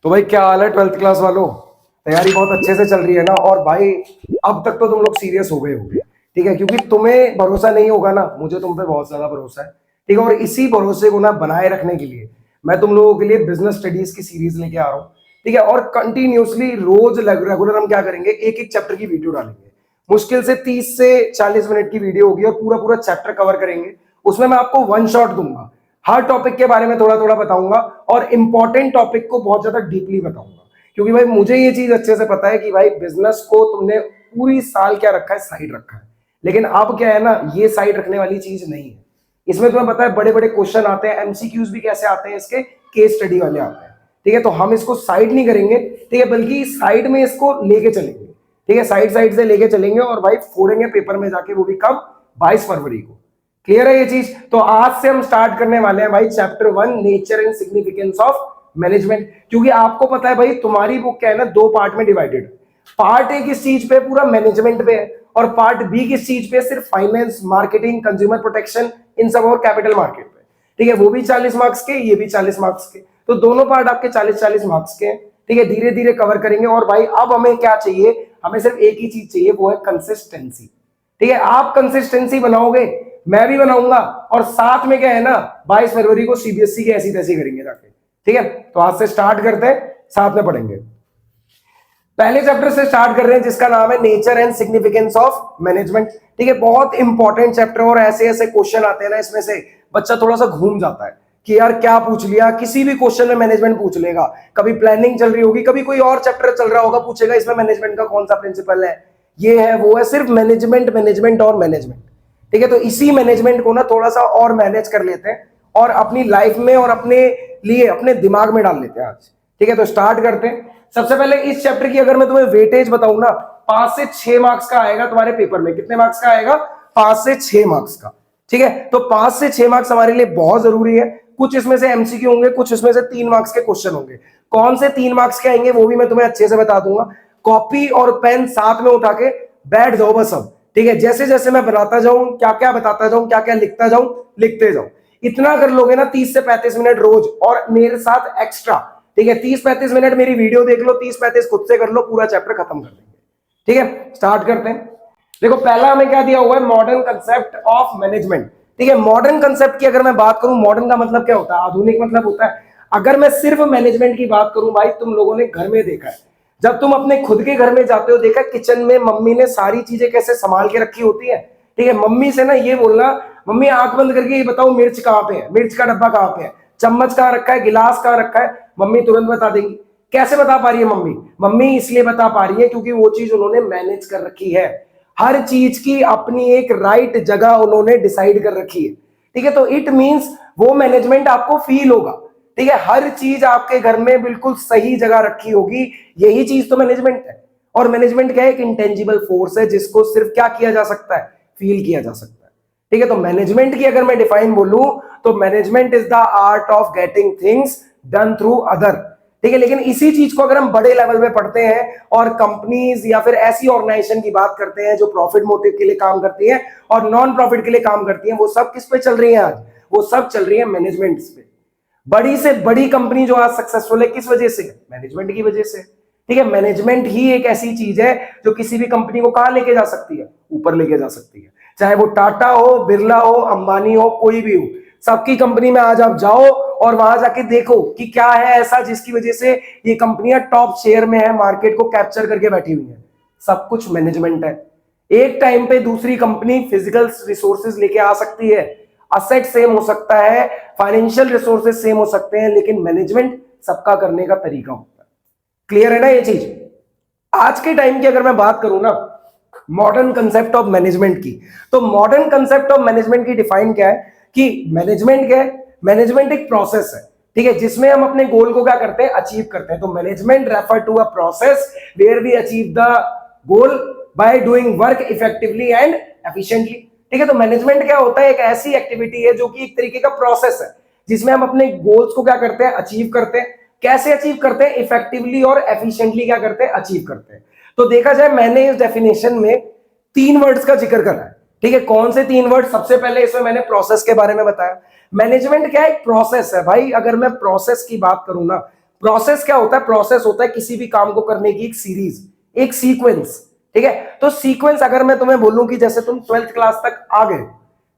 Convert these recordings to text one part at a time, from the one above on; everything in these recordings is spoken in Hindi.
तो भाई क्या हाल है 12th क्लास वालों। तैयारी बहुत अच्छे से चल रही है ना। और भाई अब तक तो तुम लोग सीरियस हो गए होगे, ठीक है, क्योंकि तुम्हें भरोसा नहीं होगा ना, मुझे तुम पे बहुत ज्यादा भरोसा है, ठीक है। और इसी भरोसे को ना बनाए रखने के लिए मैं तुम लोगों के लिए बिजनेस स्टडीज की सीरीज लेके आ रहा हूँ, ठीक है। और कंटिन्यूअसली रोज रेगुलर हम क्या करेंगे, एक एक चैप्टर की वीडियो डालेंगे। मुश्किल से 30 से 40 मिनट की वीडियो होगी और पूरा पूरा चैप्टर कवर करेंगे। उसमें मैं आपको वन शॉट दूंगा, हर टॉपिक के बारे में थोड़ा थोड़ा बताऊंगा और इंपॉर्टेंट टॉपिक को बहुत ज्यादा डीपली बताऊंगा। क्योंकि भाई मुझे ये चीज अच्छे से पता है कि भाई बिजनेस को तुमने पूरी साल क्या रखा है, साइड रखा है। लेकिन अब क्या है ना, ये साइड रखने वाली चीज नहीं है। इसमें तुम्हें पता है बड़े बड़े क्वेश्चन आते हैं, एमसीक्यूज भी कैसे आते हैं इसके, केस स्टडी वाले आते हैं, ठीक है। तो हम इसको साइड नहीं करेंगे, ठीक है, बल्कि साइड में इसको लेके चलेंगे, ठीक है। साइड साइड से लेके चलेंगे और भाई फोड़ेंगे पेपर में जाके, वो भी कब, 22 फरवरी को। क्लियर है ये चीज। तो आज से हम स्टार्ट करने वाले हैं भाई chapter 1, nature and significance of management. क्योंकि आपको पता है भाई तुम्हारी बुक क्या है ना, दो पार्ट में डिवाइडेड। पार्ट ए किस चीज पे, पूरा मैनेजमेंट पे है, और पार्ट बी किस चीज पे, सिर्फ फाइनेंस, मार्केटिंग, कंज्यूमर प्रोटेक्शन, इन सब, और कैपिटल मार्केट पे, ठीक है। वो भी 40 मार्क्स के, ये भी 40 मार्क्स के। तो दोनों पार्ट आपके 40-40 मार्क्स के हैं, ठीक है। धीरे धीरे कवर करेंगे। और भाई अब हमें क्या चाहिए, हमें सिर्फ एक ही चीज चाहिए, वो है कंसिस्टेंसी, ठीक है। आप कंसिस्टेंसी बनाओगे, मैं भी बनाऊंगा, और साथ में क्या है ना, 22 फरवरी को सीबीएसई की ऐसी तैसी करेंगे जाके, ठीक है। तो आज से स्टार्ट करते हैं, साथ में पढ़ेंगे। पहले चैप्टर से स्टार्ट कर रहे हैं जिसका नाम है nature and significance of management, ठीक है। बहुत इंपॉर्टेंट चैप्टर, और ऐसे ऐसे क्वेश्चन आते हैं ना इसमें से, बच्चा थोड़ा सा घूम जाता है कि यार क्या पूछ लिया। किसी भी क्वेश्चन में मैनेजमेंट पूछ लेगा, कभी प्लानिंग चल रही होगी, कभी कोई और चैप्टर चल रहा होगा, पूछेगा इसमें मैनेजमेंट का कौन सा प्रिंसिपल है, ये है वो है, सिर्फ मैनेजमेंट मैनेजमेंट और मैनेजमेंट, ठीक है। तो इसी मैनेजमेंट को ना थोड़ा सा और मैनेज कर लेते हैं और अपनी लाइफ में और अपने लिए अपने दिमाग में डाल लेते हैं आज, ठीक है। तो स्टार्ट करते हैं। सबसे पहले इस चैप्टर की अगर मैं तुम्हें वेटेज बताऊं ना, 5 से 6 मार्क्स का आएगा तुम्हारे पेपर में। कितने मार्क्स का आएगा, 5 से 6 मार्क्स का, ठीक है। तो 5 से 6 मार्क्स हमारे लिए बहुत जरूरी है। कुछ इसमें से एमसीक्यू होंगे, कुछ इसमें से 3 मार्क्स के क्वेश्चन होंगे। कौन से 3 मार्क्स के आएंगे वो भी मैं तुम्हें अच्छे से बता दूंगा। कॉपी और पेन साथ में उठा के बैठ जाओ बस अब, ठीक है। जैसे जैसे मैं बताता जाऊं, क्या क्या बताता जाऊं, क्या क्या लिखता जाऊं, लिखते जाओ। इतना कर लोगे ना, 30 से 35 मिनट रोज, और मेरे साथ एक्स्ट्रा, ठीक है। 30-35 मिनट मेरी वीडियो देख लो, 30-35 खुद से कर लो, पूरा चैप्टर खत्म कर देंगे, ठीक है। स्टार्ट करते हैं। देखो पहला हमें क्या दिया हुआ है, मॉडर्न कंसेप्ट ऑफ मैनेजमेंट, ठीक है। मॉडर्न कंसेप्ट की अगर मैं बात करूं, मॉडर्न का मतलब क्या होता है, आधुनिक मतलब होता है। अगर मैं सिर्फ मैनेजमेंट की बात करूं भाई, तुम लोगों ने घर में देखा है, जब तुम अपने खुद के घर में जाते हो, देखा किचन में मम्मी ने सारी चीजें कैसे संभाल के रखी होती है, ठीक है। मम्मी से ना ये बोलना, मम्मी आंख बंद करके ये बताओ मिर्च कहां पे है, मिर्च का डब्बा कहां पे है, चम्मच कहां रखा है, गिलास कहां रखा है, मम्मी तुरंत बता देंगी। कैसे बता पा रही है मम्मी, मम्मी इसलिए बता पा रही है क्योंकि वो चीज उन्होंने मैनेज कर रखी है। हर चीज की अपनी एक राइट जगह उन्होंने डिसाइड कर रखी है, ठीक है। तो इट मींस वो मैनेजमेंट आपको फील होगा, ठीक है। हर चीज आपके घर में बिल्कुल सही जगह रखी होगी, यही चीज तो मैनेजमेंट है। और मैनेजमेंट क्या है, एक इंटेंजिबल फोर्स है जिसको सिर्फ क्या किया जा सकता है, फील किया जा सकता है, ठीक है। तो मैनेजमेंट की अगर मैं डिफाइन बोलूं, तो management is the art of getting things done through other, ठीक है। लेकिन इसी चीज को अगर हम बड़े लेवल पे पढ़ते हैं और कंपनीज या फिर ऐसी ऑर्गेनाइजेशन की बात करते हैं जो प्रॉफिट मोटिव के लिए काम करती है और नॉन प्रॉफिट के लिए काम करती है, वो सब किस पे चल रही है आज, वो सब चल रही है मैनेजमेंट पे। बड़ी से बड़ी कंपनी जो आज सक्सेसफुल है किस वजह से, मैनेजमेंट की वजह से, ठीक है। मैनेजमेंट ही एक ऐसी चीज है जो किसी भी कंपनी को कहां लेके जा सकती है, ऊपर लेके जा सकती है। चाहे वो टाटा हो, बिरला हो, अंबानी हो, कोई भी हो, सबकी कंपनी में आज आप जाओ और वहां जाके देखो कि क्या है ऐसा जिसकी वजह से ये कंपनियां टॉप शेयर में है, मार्केट को कैप्चर करके बैठी हुई है। सब कुछ मैनेजमेंट है। एक टाइम पे दूसरी कंपनी फिजिकल रिसोर्सेज लेके आ सकती है, असेट सेम हो सकता है, फाइनेंशियल रिसोर्सेज सेम हो सकते हैं, लेकिन मैनेजमेंट सबका करने का तरीका होता है। क्लियर है ना ये चीज। आज के टाइम की अगर मैं बात करूं ना, मॉडर्न कंसेप्ट ऑफ मैनेजमेंट की, तो मॉडर्न कंसेप्ट ऑफ मैनेजमेंट की डिफाइन क्या है कि मैनेजमेंट क्या है, मैनेजमेंट एक प्रोसेस है, ठीक है, जिसमें हम अपने गोल को क्या करते हैं, अचीव करते हैं। तो management refer to a process where we achieve the goal by doing work effectively and efficiently, ठीक है। तो मैनेजमेंट क्या होता है, एक ऐसी एक्टिविटी है जो कि एक तरीके का प्रोसेस है जिसमें हम अपने गोल्स को क्या करते हैं, अचीव करते हैं। कैसे अचीव करते हैं, इफेक्टिवली और एफिशिएंटली क्या करते हैं, अचीव करते हैं। तो देखा जाए मैंने इस डेफिनेशन में 3 वर्ड्स का जिक्र करा है, ठीक है। कौन से 3 वर्ड, सबसे पहले इसमें मैंने प्रोसेस के बारे में बताया। मैनेजमेंट क्या है, एक प्रोसेस है भाई। अगर मैं प्रोसेस की बात करूं ना, प्रोसेस क्या होता है? प्रोसेस होता है किसी भी काम को करने की एक सीरीज, एक सीक्वेंस, ठीक है। तो सीक्वेंस अगर मैं तुम्हें बोलूं कि जैसे तुम 12th क्लास तक आ गए,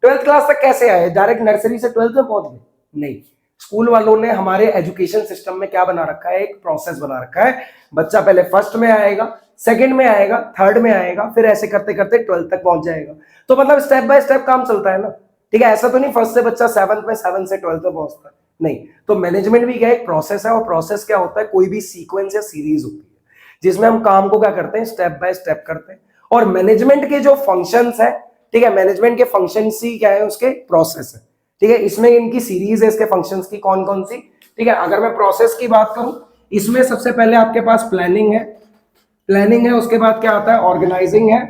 12th क्लास तक कैसे आए? डायरेक्ट नर्सरी से 12th में पहुंच गए? नहीं, स्कूल वालों ने हमारे एजुकेशन सिस्टम में क्या बना रखा है? एक प्रोसेस बना रखा है। बच्चा पहले फर्स्ट में आएगा, सेकंड में आएगा, थर्ड में आएगा, फिर ऐसे करते करते 12th तक पहुंच जाएगा। तो मतलब स्टेप बाय स्टेप काम चलता है ना, ठीक है। ऐसा तो नहीं फर्स्ट से बच्चा 7th में, 7 से 12th में पहुंचता है, नहीं। तो मैनेजमेंट भी क्या एक प्रोसेस है, और प्रोसेस क्या होता है? कोई भी सीक्वेंस या सीरीज होती है जिसमें हम काम को क्या करते हैं? स्टेप बाय स्टेप करते हैं। और मैनेजमेंट के जो फंक्शंस है, ठीक है, मैनेजमेंट के फंक्शंस ही क्या है? उसके प्रोसेस है, ठीक है। इसमें इनकी सीरीज है इसके फंक्शंस की, कौन कौन सी, ठीक है। अगर मैं प्रोसेस की बात करूं, इसमें सबसे पहले आपके पास प्लानिंग है, प्लानिंग है, उसके बाद क्या आता है? ऑर्गेनाइजिंग है,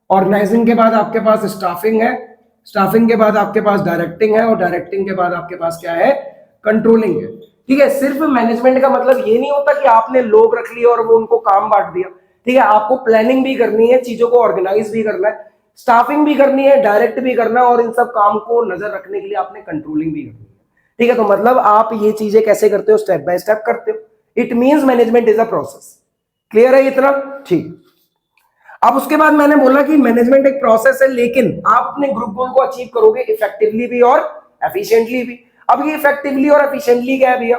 ऑर्गेनाइजिंग के बाद आपके पास स्टाफिंग है, स्टाफिंग के बाद आपके पास डायरेक्टिंग है, और डायरेक्टिंग के बाद आपके पास क्या है? कंट्रोलिंग है, ठीक है। सिर्फ मैनेजमेंट का मतलब ये नहीं होता कि आपने लोग रख लिए और वो उनको काम बांट दिया, ठीक है। आपको प्लानिंग भी करनी है, चीजों को ऑर्गेनाइज भी करना है, स्टाफिंग भी करनी है, डायरेक्ट भी करना है, और इन सब काम को नजर रखने के लिए आपने कंट्रोलिंग भी करनी है, ठीक है। तो मतलब आप ये चीजें कैसे करते हो? स्टेप बाय स्टेप करते हो। It means management is a process. Clear है इतना? ठीक। अब उसके बाद मैंने बोला कि मैनेजमेंट एक प्रोसेस है, लेकिन आप अपने ग्रुप गोल को अचीव करोगे इफेक्टिवली भी और एफिशिएंटली भी। अब ये इफेक्टिवली और एफिशिएंटली क्या है भैया?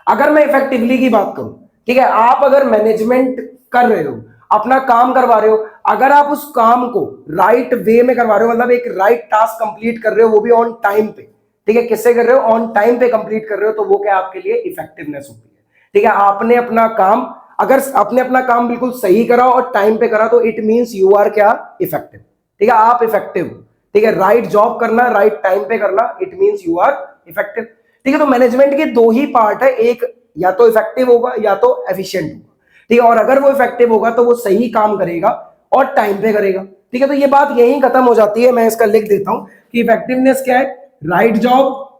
अगर मैं इफेक्टिवली की बात करूं, ठीक है, आप अगर मैनेजमेंट कर रहे हो, अपना काम करवा रहे हो, अगर आप उस काम को राइट वे में करवा रहे हो, मतलब एक राइट टास्क कंप्लीट कर रहे हो, वो भी ऑन टाइम पे, ठीक है, किससे कर रहे हो? ऑन टाइम पे कंप्लीट कर रहे हो, तो वो क्या आपके लिए इफेक्टिवनेस होती है, ठीक है। आपने अपना काम, अगर आपने अपना काम बिल्कुल सही करा और टाइम पे करा, तो इट मींस यू आर क्या? इफेक्टिव, ठीक है, आप इफेक्टिव, ठीक है। राइट जॉब करना, राइट टाइम पे करना, it means you are effective, ठीक है। तो मैनेजमेंट के दो ही पार्ट है, एक या तो इफेक्टिव होगा या तो एफिशिएंट होगा, ठीक है। और अगर वो इफेक्टिव होगा तो वो सही काम करेगा और टाइम पे करेगा, ठीक है। तो ये बात यही खत्म हो जाती है। मैं इसका लिख देता हूं कि इफेक्टिवनेस क्या है? राइट जॉब,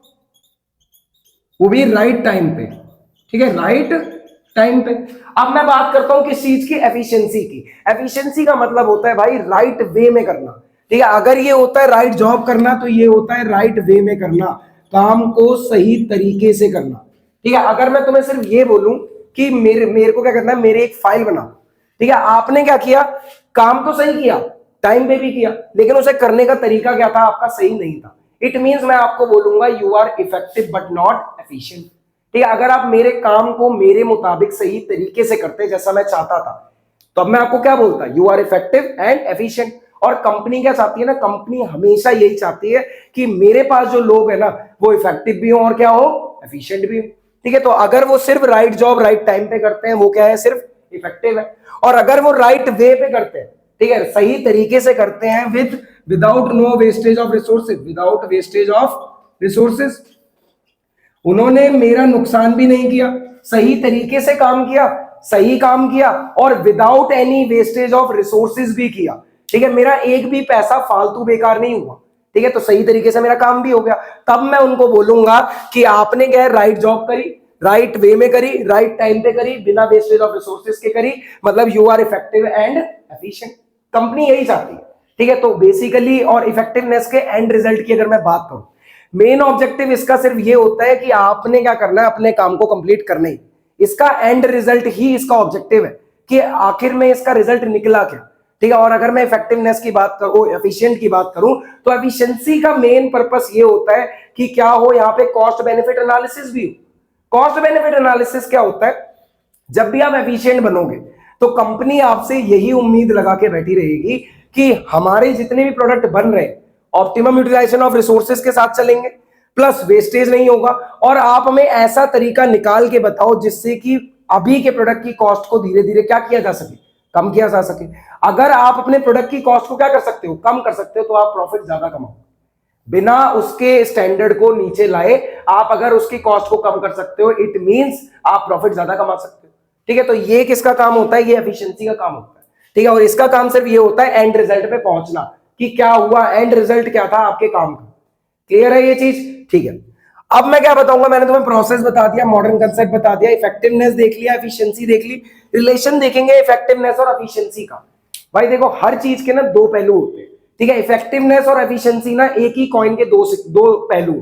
वो भी राइट टाइम पे, ठीक है, राइट टाइम पे। अब मैं बात करता हूं किस चीज की? एफिशिएंसी की। एफिशिएंसी का मतलब होता है भाई राइट वे में करना, ठीक है। अगर ये होता है राइट जॉब करना, तो ये होता है राइट वे में करना, काम को सही तरीके से करना, ठीक है। अगर मैं तुम्हें सिर्फ ये बोलूं कि मेरे को क्या करना है? मेरे एक फाइल बना, ठीक है, आपने क्या किया? काम तो सही किया, टाइम पे भी किया, लेकिन उसे करने का तरीका क्या था? आपका सही नहीं था। इट मींस मैं आपको बोलूंगा you are effective but not efficient, ठीक है। अगर आप मेरे काम को मेरे मुताबिक सही तरीके से करते जैसा मैं चाहता था, तो अब मैं आपको क्या बोलता? You are effective and efficient. और कंपनी क्या चाहती है ना? कंपनी हमेशा यही चाहती है कि मेरे पास जो लोग है ना, वो इफेक्टिव भी हो और क्या हो? एफिशिएंट भी हो, ठीक है। तो अगर वो सिर्फ राइट जॉब राइट टाइम पे करते हैं, वो क्या है? सिर्फ इफेक्टिव है। और अगर वो राइट वे पे करते हैं, ठीक है, सही तरीके से करते हैं, without no wastage of resources, without wastage of resources, उन्होंने मेरा नुकसान भी नहीं किया, सही तरीके से काम किया, सही काम किया, और without any wastage of resources भी किया, ठीक है। मेरा एक भी पैसा फालतू बेकार नहीं हुआ, ठीक है। तो सही तरीके से मेरा काम भी हो गया। तब मैं उनको बोलूंगा कि आपने क्या है? राइट जॉब करी, राइट वे में करी, राइट टाइम पे करी, बिना वेस्टेज ऑफ रिसोर्सेज के करी, मतलब you are effective and efficient. Company यही चाहती है, ठीक है। तो बेसिकली और इफेक्टिवनेस के एंड रिजल्ट की अगर मैं बात करूं, मेन ऑब्जेक्टिव इसका सिर्फ ये होता है कि आपने क्या करना है? अपने काम को कंप्लीट करना ही। इसका एंड रिजल्ट ही इसका ऑब्जेक्टिव है कि आखिर में इसका रिजल्ट निकला क्या, ठीक है। और अगर मैं इफेक्टिवनेस की बात करूं, एफिशिएंट की बात करूं, तो एफिशिएंसी का मेन पर्पस ये होता है कि क्या हो? यहां पे कॉस्ट बेनिफिट एनालिसिस भी हो। कॉस्ट बेनिफिट एनालिसिस क्या होता है? जब भी आप एफिशिएंट बनोगे, तो कंपनी आपसे यही उम्मीद लगा के बैठी रहेगी कि हमारे जितने भी प्रोडक्ट बन रहे हैं, ऑप्टिमम यूटिलाइजेशन ऑफ रिसोर्सेज के साथ चलेंगे, प्लस वेस्टेज नहीं होगा, और आप हमें ऐसा तरीका निकाल के बताओ जिससे कि अभी के प्रोडक्ट की कॉस्ट को धीरे धीरे क्या किया जा सके? कम किया जा सके। अगर आप अपने प्रोडक्ट की कॉस्ट को क्या कर सकते हो? कम कर सकते हो, तो आप प्रॉफिट ज्यादा कमाओ। बिना उसके स्टैंडर्ड को नीचे लाए आप अगर उसकी कॉस्ट को कम कर सकते हो, इट मींस आप प्रॉफिट ज्यादा कमा सकते हो, ठीक है। तो ये किसका काम होता है? ये एफिशिएंसी का काम होता है, ठीक है। और इसका काम सिर्फ ये होता है एंड रिजल्ट पे पहुंचना, कि क्या हुआ, एंड रिजल्ट क्या था आपके काम का। क्लियर है ये चीज? ठीक है। अब मैं क्या बताऊंगा? मैंने तुम्हें प्रोसेस बता दिया, मॉडर्न कंसेप्ट बता दिया, इफेक्टिवनेस देख लिया, एफिशिएंसी देख ली, रिलेशन देखेंगे इफेक्टिवनेस और एफिशिएंसी का। भाई देखो, हर चीज के ना दो पहलू होते हैं, ठीक है। इफेक्टिवनेस और एफिशिएंसी ना एक ही कॉइन के दो पहलू,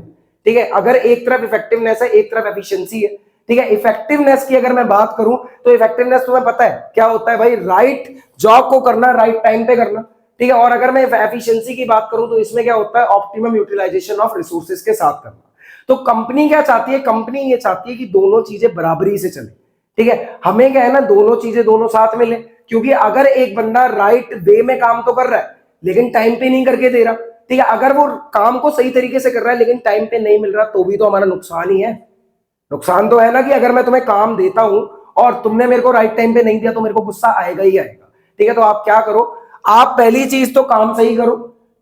ठीक है। अगर एक तरफ इफेक्टिवनेस है, एक तरफ एफिशिएंसी है, ठीक है। इफेक्टिवनेस की अगर मैं बात करूं तो इफेक्टिवनेस तुम्हें पता है क्या होता है भाई, राइट जॉब को करना, राइट टाइम पे करना, ठीक है। और अगर मैं एफिशिएंसी की बात करूं तो इसमें क्या होता है, ऑप्टिमम यूटिलाइजेशन ऑफ रिसोर्सेज के साथ करना। तो कंपनी क्या चाहती है, कंपनी ये चाहती है कि दोनों चीजें बराबरी से चले, ठीक है। हमें क्या है ना, दोनों चीजें दोनों साथ मिले, क्योंकि अगर एक बंदा राइट वे में काम तो कर रहा है लेकिन टाइम पे नहीं करके दे रहा, ठीक है, अगर वो काम को सही तरीके से कर रहा है लेकिन टाइम पे नहीं मिल रहा, तो भी तो हमारा नुकसान ही है। नुकसान तो है ना, कि अगर मैं तुम्हें काम देता हूं और तुमने मेरे को राइट टाइम पे नहीं दिया तो मेरे को गुस्सा आएगा ही आएगा, ठीक है। तो आप क्या करो, आप पहली चीज तो काम सही करो,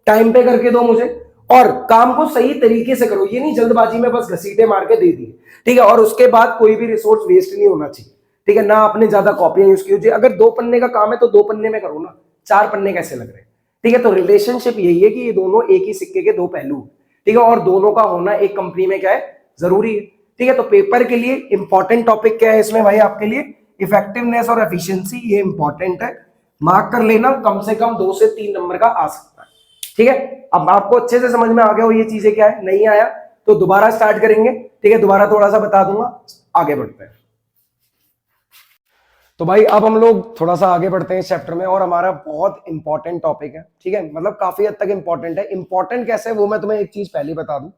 टाइम पे करके दो मुझे, और काम को सही तरीके से करो, ये नहीं जल्दबाजी में बस घसीटे मार के दे दिए, ठीक है। और उसके बाद कोई भी रिसोर्स वेस्ट नहीं होना चाहिए, ठीक है। ना आपने ज्यादा कॉपियां यूज की, अगर 2 पन्ने का काम है तो 2 पन्ने में करो ना, 4 पन्ने कैसे लग रहे हैं, ठीक है। तो रिलेशनशिप यही है कि ये दोनों एक ही सिक्के के 2 पहलू, ठीक है, और दोनों का होना एक कंपनी में क्या है, जरूरी है, ठीक है। तो पेपर के लिए इंपॉर्टेंट टॉपिक क्या है इसमें भाई आपके लिए, इफेक्टिवनेस और एफिशिएंसी, ये इंपॉर्टेंट है, मार्क कर लेना, कम से कम 2 से 3 नंबर का आ सकता है, ठीक है। अब आपको अच्छे से समझ में आ गया हो ये चीजें क्या है, नहीं आया तो दोबारा स्टार्ट करेंगे, ठीक है, दोबारा थोड़ा सा बता दूंगा, आगे बढ़ते हैं। तो भाई अब हम लोग थोड़ा सा आगे बढ़ते हैं इस चैप्टर में, और हमारा बहुत इंपॉर्टेंट टॉपिक है, ठीक है, मतलब काफी हद तक इंपॉर्टेंट है। इंपॉर्टेंट कैसे है वो मैं तुम्हें एक चीज पहले बता दूं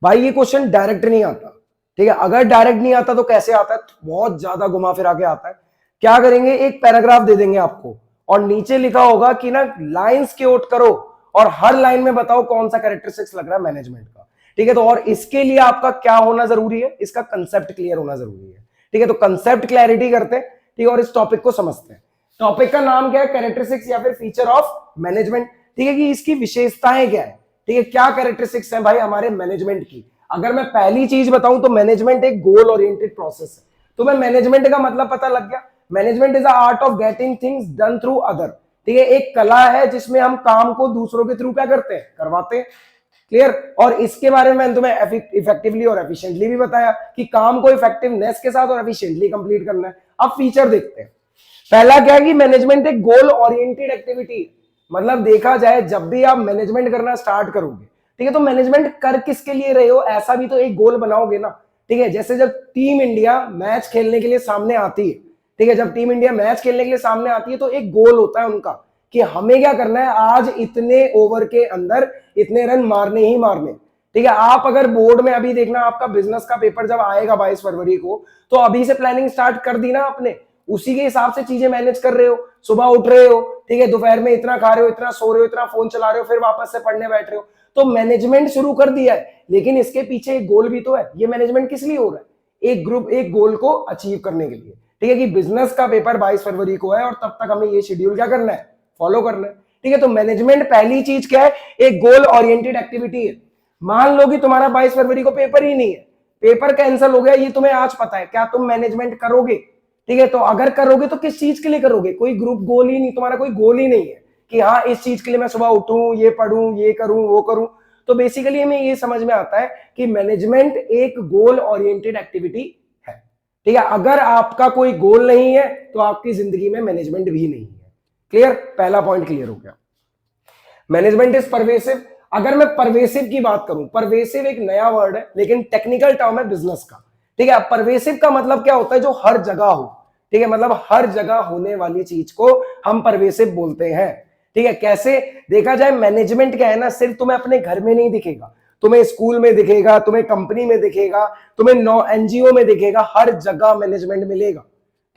भाई, ये क्वेश्चन डायरेक्ट नहीं आता, ठीक है। अगर डायरेक्ट नहीं आता तो कैसे आता है, बहुत ज्यादा घुमा फिरा के आता है। क्या करेंगे, एक पैराग्राफ दे देंगे आपको और नीचे लिखा होगा कि ना लाइंस कोट करो और हर लाइन में बताओ कौन सा कैरेक्टरिस्टिक्स लग रहा है मैनेजमेंट का, ठीक है। तो और इसके लिए आपका क्या होना जरूरी है, इसका कंसेप्ट क्लियर होना जरूरी है, ठीक है। तो कंसेप्ट क्लैरिटी करते हैं, ठीक है, और इस टॉपिक को समझते हैं। टॉपिक का नाम क्या है, कैरेक्टरिस्टिक्स या फिर फीचर ऑफ मैनेजमेंट, ठीक है, कि इसकी विशेषताएं क्या है, ठीक है, क्या कैरेक्टरिस्टिक्स हैं भाई हमारे मैनेजमेंट की। अगर मैं पहली चीज बताऊं तो मैनेजमेंट एक गोल ओरिएंटेड प्रोसेस है। तो मैं मैनेजमेंट का मतलब पता लग गया, management is the art of getting things done through other, ठीक है, एक कला है जिसमें हम काम को दूसरों के थ्रू क्या करते हैं, करवाते हैं, क्लियर। और इसके बारे में मैंने तुम्हें इफेक्टिवली और एफिशिएंटली भी बताया कि काम को इफेक्टिवनेस के साथ और एफिशिएंटली कंप्लीट करना है। अब फीचर देखते हैं, पहला क्या है कि मैनेजमेंट एक गोल ओरिएंटेड एक्टिविटी, मतलब देखा जाए जब भी आप मैनेजमेंट करना स्टार्ट करोगे, ठीक है, तो मैनेजमेंट कर किसके लिए रहे हो, ऐसा भी तो एक गोल बनाओगे ना, ठीक है। जैसे जब टीम इंडिया मैच खेलने के लिए सामने आती है, ठीक है, जब टीम इंडिया मैच खेलने के लिए सामने आती है तो एक गोल होता है उनका कि हमें क्या करना है, आज इतने ओवर के अंदर इतने रन मारने ही मारने, ठीक है। आप अगर बोर्ड में अभी देखना, आपका बिजनेस का पेपर जब आएगा 22 फरवरी को, तो अभी से प्लानिंग स्टार्ट कर दी ना आपने, उसी के हिसाब से चीजें मैनेज कर रहे हो, सुबह उठ रहे हो, ठीक है, दोपहर में इतना खा रहे हो, इतना सो रहे हो, इतना फोन चला रहे हो, फिर वापस से पढ़ने बैठ रहे हो, तो मैनेजमेंट शुरू कर दिया है। लेकिन इसके पीछे एक गोल भी तो है, ये मैनेजमेंट किस लिए हो रहा है, एक ग्रुप एक गोल को अचीव करने के लिए, ठीक है, कि बिजनेस का पेपर 22 फरवरी को है और तब तक हमें ये शेड्यूल क्या करना है, फॉलो करना है, ठीक है। तो मैनेजमेंट पहली चीज क्या है, एक गोल ओरिएंटेड एक्टिविटी है। मान लो कि तुम्हारा 22 फरवरी को पेपर ही नहीं है, पेपर कैंसिल हो गया, ये तुम्हें आज पता है, क्या तुम मैनेजमेंट करोगे, ठीक है। तो अगर करोगे तो किस चीज के लिए करोगे, कोई ग्रुप गोल ही नहीं, तुम्हारा कोई गोल ही नहीं है कि हाँ इस चीज के लिए मैं सुबह उठूं, ये पढ़ूं, ये करूं, वो करूं। तो बेसिकली हमें ये समझ में आता है कि मैनेजमेंट एक गोल ओरिएंटेड एक्टिविटी है, ठीक है। अगर आपका कोई गोल नहीं है तो आपकी जिंदगी में मैनेजमेंट भी नहीं है, क्लियर, पहला पॉइंट क्लियर हो गया। मैनेजमेंट इज परवेसिव, अगर मैं परवेसिव की बात करूं, परवेसिव एक नया वर्ड है लेकिन टेक्निकल टर्म है बिजनेस का, ठीक है। परवेसिव का मतलब क्या होता है, जो हर जगह हो, ठीक है, मतलब हर जगह होने वाली चीज को हम परवेसिव बोलते हैं, ठीक है। कैसे देखा जाए, मैनेजमेंट क्या है ना, सिर्फ तुम्हें अपने घर में नहीं दिखेगा, तुम्हें स्कूल में दिखेगा, तुम्हें कंपनी में दिखेगा, तुम्हें एनजीओ में दिखेगा, हर जगह मैनेजमेंट मिलेगा,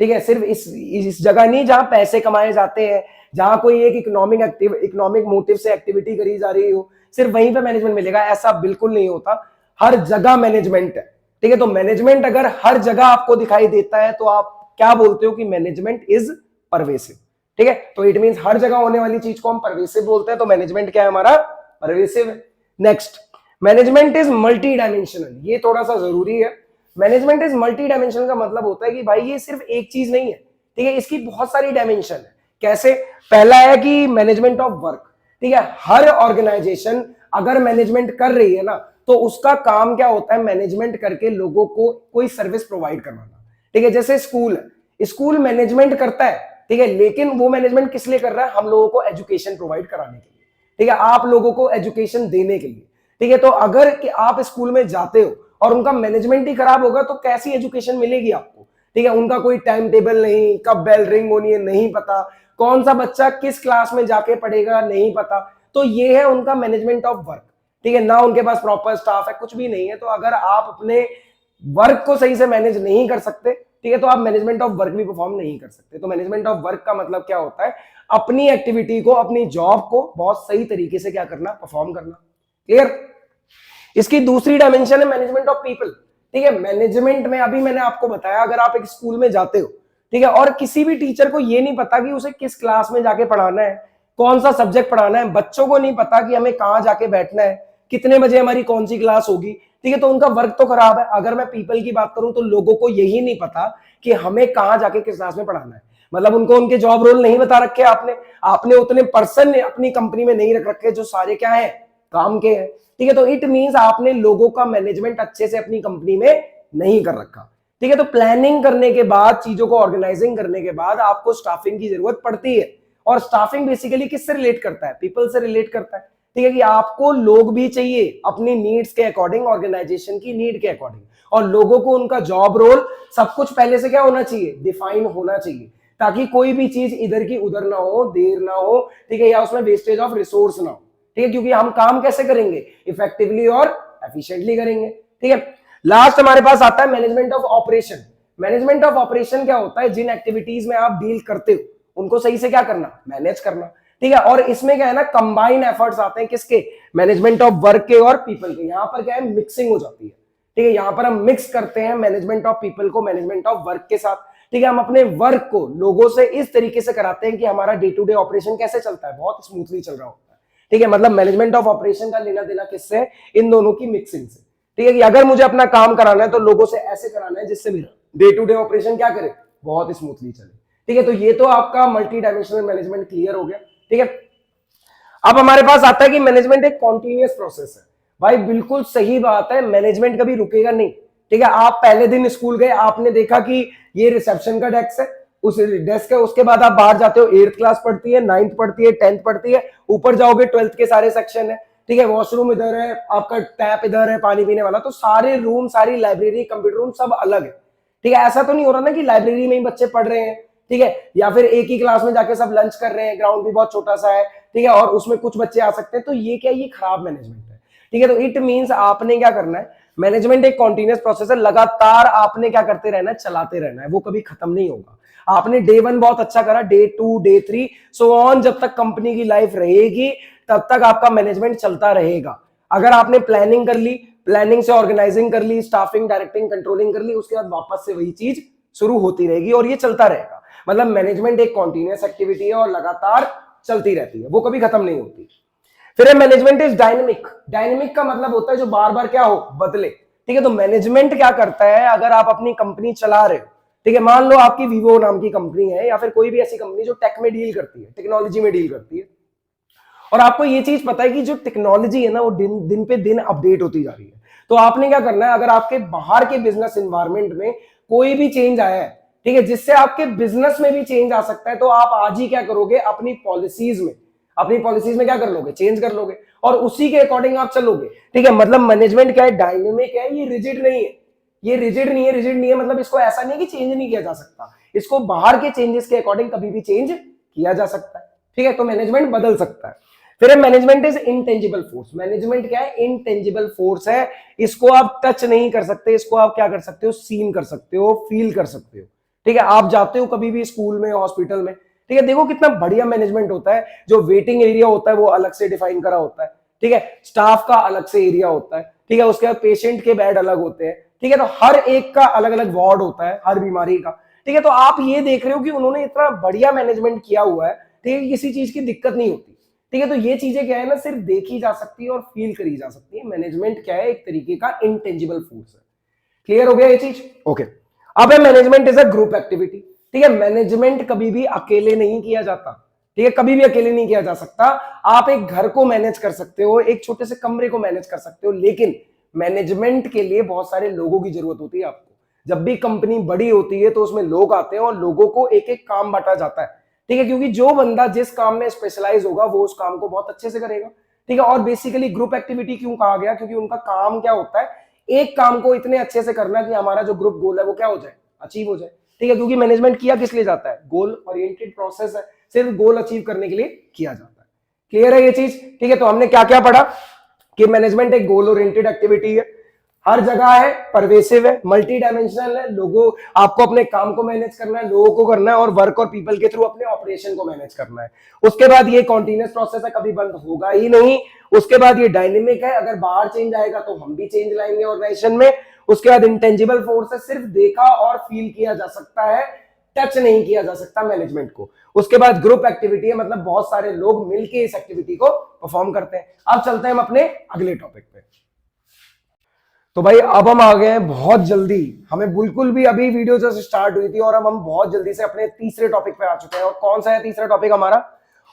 ठीक है। सिर्फ इस जगह नहीं जहां पैसे कमाए जाते हैं, जहां कोई एक इकोनॉमिक मोटिव से एक्टिविटी करी जा रही हो, सिर्फ वहीं पे मैनेजमेंट मिलेगा, ऐसा बिल्कुल नहीं होता, हर जगह मैनेजमेंट है, ठीक है। तो मैनेजमेंट अगर हर जगह आपको दिखाई देता है तो आप क्या बोलते हो कि मैनेजमेंट इज परवेसिव, ठीक है। तो इट मींस हर जगह होने वाली चीज को हम परवेसिव बोलते हैं, तो मैनेजमेंट क्या है हमारा, परवेसिव है। Next, management is multi dimensional, ये थोड़ा सा जरूरी है। मैनेजमेंट इज मल्टी डायमेंशनल का मतलब होता है कि भाई ये सिर्फ एक चीज नहीं है, ठीक है, इसकी बहुत सारी डायमेंशन है। कैसे, पहला है कि मैनेजमेंट ऑफ वर्क, ठीक है, हर ऑर्गेनाइजेशन अगर मैनेजमेंट कर रही है ना तो उसका काम क्या होता है, मैनेजमेंट करके लोगों को कोई सर्विस प्रोवाइड करवाना, ठीक है। जैसे स्कूल है, स्कूल मैनेजमेंट करता है, ठीक है, लेकिन वो मैनेजमेंट किस लिए कर रहा है, हम लोगों को एजुकेशन प्रोवाइड कराने के लिए, ठीक है, आप लोगों को एजुकेशन देने के लिए, ठीक है। तो अगर कि आप स्कूल में जाते हो और उनका मैनेजमेंट ही खराब होगा तो कैसी एजुकेशन मिलेगी आपको, ठीक है। उनका कोई टाइम टेबल नहीं, कब बेल रिंग होनी है नहीं पता, कौन सा बच्चा किस क्लास में जाके पढ़ेगा नहीं पता। तो ये है उनका मैनेजमेंट ऑफ वर्क, ठीक है। ना उनके पास प्रॉपर स्टाफ है, कुछ भी नहीं है। तो अगर आप अपने वर्क को सही से मैनेज नहीं कर सकते, ठीक है, तो आप मैनेजमेंट ऑफ वर्क भी परफॉर्म नहीं कर सकते। तो मैनेजमेंट ऑफ वर्क का मतलब क्या होता है, अपनी एक्टिविटी को, अपनी जॉब को बहुत सही तरीके से क्या करना, परफॉर्म करना। क्लियर। इसकी दूसरी डायमेंशन है मैनेजमेंट ऑफ पीपल, ठीक है। मैनेजमेंट में अभी मैंने आपको बताया, अगर आप एक स्कूल में जाते हो, ठीक है, और किसी भी टीचर को ये नहीं पता कि उसे किस क्लास में जाके पढ़ाना है, कौन सा सब्जेक्ट पढ़ाना है, बच्चों को नहीं पता कि हमें कहां जाके बैठना है, कितने बजे हमारी कौन सी क्लास होगी, ठीक है, तो उनका वर्क तो खराब है। अगर मैं पीपल की बात करूं तो लोगों को यही नहीं पता कि हमें कहां जाके किस क्लास में पढ़ाना है, मतलब उनको उनके जॉब रोल नहीं बता रखे आपने, आपने उतने पर्सन अपनी कंपनी में नहीं रख रखे जो सारे क्या है, काम के हैं, ठीक है। तो इट मींस आपने लोगों का मैनेजमेंट अच्छे से अपनी कंपनी में नहीं कर रखा, ठीक है। तो प्लानिंग करने के बाद, चीजों को ऑर्गेनाइजिंग करने के बाद आपको स्टाफिंग की जरूरत पड़ती है। और स्टाफिंग बेसिकली किससे रिलेट करता है, पीपल से रिलेट करता है, ठीक है, कि आपको लोग भी चाहिए अपनी नीड्स के अकॉर्डिंग, ऑर्गेनाइजेशन की नीड के अकॉर्डिंग, और लोगों को उनका जॉब रोल सब कुछ पहले से क्या होना चाहिए, डिफाइन होना चाहिए, ताकि कोई भी चीज इधर की उधर ना हो, देर ना हो, ठीक है, या उसमें वेस्टेज ऑफ रिसोर्स ना हो, ठीक है, क्योंकि हम काम कैसे करेंगे, इफेक्टिवली और एफिशिएंटली करेंगे, ठीक है। लास्ट हमारे पास आता है management of operation. Management of operation क्या होता है, जिन एक्टिविटीज में आप डील करते हो उनको सही से क्या करना, मैनेज करना, ठीक है। और इसमें क्या है ना, कंबाइन एफर्ट्स आते हैं किसके, मैनेजमेंट ऑफ वर्क के और पीपल के। यहां पर क्या है, मिक्सिंग हो जाती है, ठीक है। यहां पर हम मिक्स करते हैं मैनेजमेंट ऑफ पीपल को मैनेजमेंट ऑफ वर्क के साथ, ठीक है। हम अपने वर्क को लोगों से इस तरीके से कराते हैं कि हमारा डे टू डे ऑपरेशन कैसे चलता है, बहुत स्मूथली चल रहा होता है, ठीक है। मतलब मैनेजमेंट ऑफ ऑपरेशन का लेना देना किससे, इन दोनों की मिक्सिंग से, ठीक है। कि अगर मुझे अपना काम कराना है तो लोगों से ऐसे कराना है जिससे मेरा डे टू डे ऑपरेशन क्या करे, बहुत स्मूथली चले, ठीक है। तो ये तो आपका मल्टी डायमेंशनल मैनेजमेंट क्लियर हो गया, ठीक है। अब हमारे पास आता है कि मैनेजमेंट एक कॉन्टिन्यूअस प्रोसेस है। भाई बिल्कुल सही बात है, मैनेजमेंट कभी रुकेगा नहीं, ठीक है। आप पहले दिन स्कूल गए, आपने देखा कि ये रिसेप्शन का डेस्क है, उस डेस्क है, उसके बाद आप बाहर जाते हो, 8th क्लास पढ़ती है, 9th पढ़ती है, 10th पढ़ती है, ऊपर जाओगे 12th के सारे सेक्शन है, ठीक है। वॉशरूम इधर है, आपका टैप इधर है पानी पीने वाला, तो सारे रूम, सारी लाइब्रेरी, कंप्यूटर रूम सब अलग है, ठीक है। ऐसा तो नहीं हो रहा ना कि लाइब्रेरी में ही बच्चे पढ़ रहे हैं, ठीक है, या फिर एक ही क्लास में जाके सब लंच कर रहे हैं, ग्राउंड भी बहुत छोटा सा है, ठीक है, और उसमें कुछ बच्चे आ सकते हैं, तो ये क्या, ये खराब मैनेजमेंट है, ठीक है। तो इट मींस आपने क्या करना है, मैनेजमेंट एक कॉन्टिन्यूअस प्रोसेस है, लगातार आपने क्या करते रहना है, चलाते रहना है, वो कभी खत्म नहीं होगा। आपने डे 1 बहुत अच्छा करा, डे 2, डे 3 सो ऑन, जब तक कंपनी की लाइफ रहेगी तब तक आपका मैनेजमेंट चलता रहेगा। अगर आपने प्लानिंग कर ली, प्लानिंग से ऑर्गेनाइजिंग कर ली, स्टाफिंग, डायरेक्टिंग, कंट्रोलिंग कर ली, उसके बाद वापस से वही चीज शुरू होती रहेगी और ये चलता रहेगा। मतलब मैनेजमेंट एक कॉन्टिन्यूअस एक्टिविटी है और लगातार चलती रहती है, वो कभी खत्म नहीं होती। फिर मैनेजमेंट इज डायनेमिक। डायनेमिक का मतलब होता है जो बार बार क्या हो, बदले, ठीक है। तो मैनेजमेंट क्या करता है, अगर आप अपनी कंपनी चला रहे हो, ठीक है, मान लो आपकी वीवो नाम की कंपनी है या फिर कोई भी ऐसी कंपनी जो टेक में डील करती है, टेक्नोलॉजी में डील करती है, और आपको ये चीज पता है कि जो टेक्नोलॉजी है ना वो दिन पे दिन अपडेट होती जा रही है, तो आपने क्या करना है, अगर आपके बाहर के बिजनेस एनवायरनमेंट में कोई भी चेंज आया है, ठीक है, जिससे आपके बिजनेस में भी चेंज आ सकता है, तो आप आज ही क्या करोगे, अपनी पॉलिसीज में क्या कर लोगे, चेंज कर लोगे और उसी के अकॉर्डिंग आप चलोगे, ठीक है। मतलब मैनेजमेंट क्या है, डायनेमिक है, ये रिजिड नहीं है, रिजिड नहीं है, मतलब इसको ऐसा नहीं कि चेंज नहीं किया जा सकता, इसको बाहर के चेंजेस के अकॉर्डिंग कभी भी चेंज किया जा सकता है, ठीक है। तो मैनेजमेंट बदल सकता है। फिर management is intangible force. Management क्या है, इंटेंजिबल फोर्स है, इसको आप टच नहीं कर सकते, इसको आप क्या कर सकते हो, सीन कर सकते हो, फील कर सकते हो, ठीक है। आप जाते हो कभी भी स्कूल में, हॉस्पिटल में, ठीक है, देखो कितना बढ़िया मैनेजमेंट होता है, जो वेटिंग एरिया होता है वो अलग से डिफाइन करा होता है, ठीक है, स्टाफ का अलग से एरिया होता है, ठीक है, उसके बाद पेशेंट के बेड अलग होते हैं, ठीक है, तो हर एक का अलग अलग वार्ड होता है हर बीमारी का, ठीक है। तो आप ये देख रहे हो कि उन्होंने इतना बढ़िया मैनेजमेंट किया हुआ है, ठीक है, किसी चीज की दिक्कत नहीं होती, ठीक है। तो ये चीजें क्या है ना, सिर्फ देखी जा सकती है और फील करी जा सकती है। मैनेजमेंट क्या है, एक तरीके का इंटेंजिबल फोर्स है। क्लियर हो गया ये चीज, ओके। अब है management is a group activity, ठीक है। मैनेजमेंट कभी भी अकेले नहीं किया जाता, ठीक है, कभी भी अकेले नहीं किया जा सकता। आप एक घर को मैनेज कर सकते हो, एक छोटे से कमरे को मैनेज कर सकते हो, लेकिन मैनेजमेंट के लिए बहुत सारे लोगों की जरूरत होती है आपको। जब भी कंपनी बड़ी होती है तो उसमें लोग आते हैं और लोगों को एक एक काम बांटा जाता है, ठीक है, क्योंकि जो बंदा जिस काम में स्पेशलाइज होगा वो उस काम को बहुत अच्छे से करेगा, ठीक है। और बेसिकली ग्रुप एक्टिविटी क्यों कहा गया, क्योंकि उनका काम क्या होता है, एक काम को इतने अच्छे से करना कि हमारा जो ग्रुप गोल है वो क्या हो जाए, अचीव हो जाए। ठीक है, क्योंकि मैनेजमेंट किया किस लिए जाता है, गोल ओरिएंटेड प्रोसेस है, सिर्फ गोल अचीव करने के लिए किया जाता है। क्लियर है ये चीज? ठीक है, तो हमने क्या क्या पढ़ा कि मैनेजमेंट एक गोल ओरिएंटेड एक्टिविटी है, हर जगह है, परवेसिव है, मल्टी डायमेंशनल है, लोगों आपको अपने काम को मैनेज करना है, लोगों को करना है, और वर्क और पीपल के थ्रू अपने ऑपरेशन को मैनेज करना है। उसके बाद ये कॉन्टिन्यूस प्रोसेस है, कभी बंद होगा ही नहीं। उसके बाद ये डायनेमिक है, अगर बाहर चेंज आएगा तो हम भी चेंज लाएंगे ऑर्गेनाइजेशन में। उसके बाद इंटेंजिबल फोर्स है, सिर्फ देखा और फील किया जा सकता है, टच नहीं किया जा सकता मैनेजमेंट को। उसके बाद ग्रुप एक्टिविटी है, मतलब बहुत सारे लोग मिलकर इस एक्टिविटी को परफॉर्म करते हैं। अब चलते हैं हम अपने अगले टॉपिक पे। तो भाई अब हम आ गए हैं बहुत जल्दी, हमें बिल्कुल भी अभी वीडियो जैसे स्टार्ट हुई थी और अब हम बहुत जल्दी से अपने तीसरे टॉपिक पे आ चुके हैं। और कौन सा है तीसरा टॉपिक हमारा?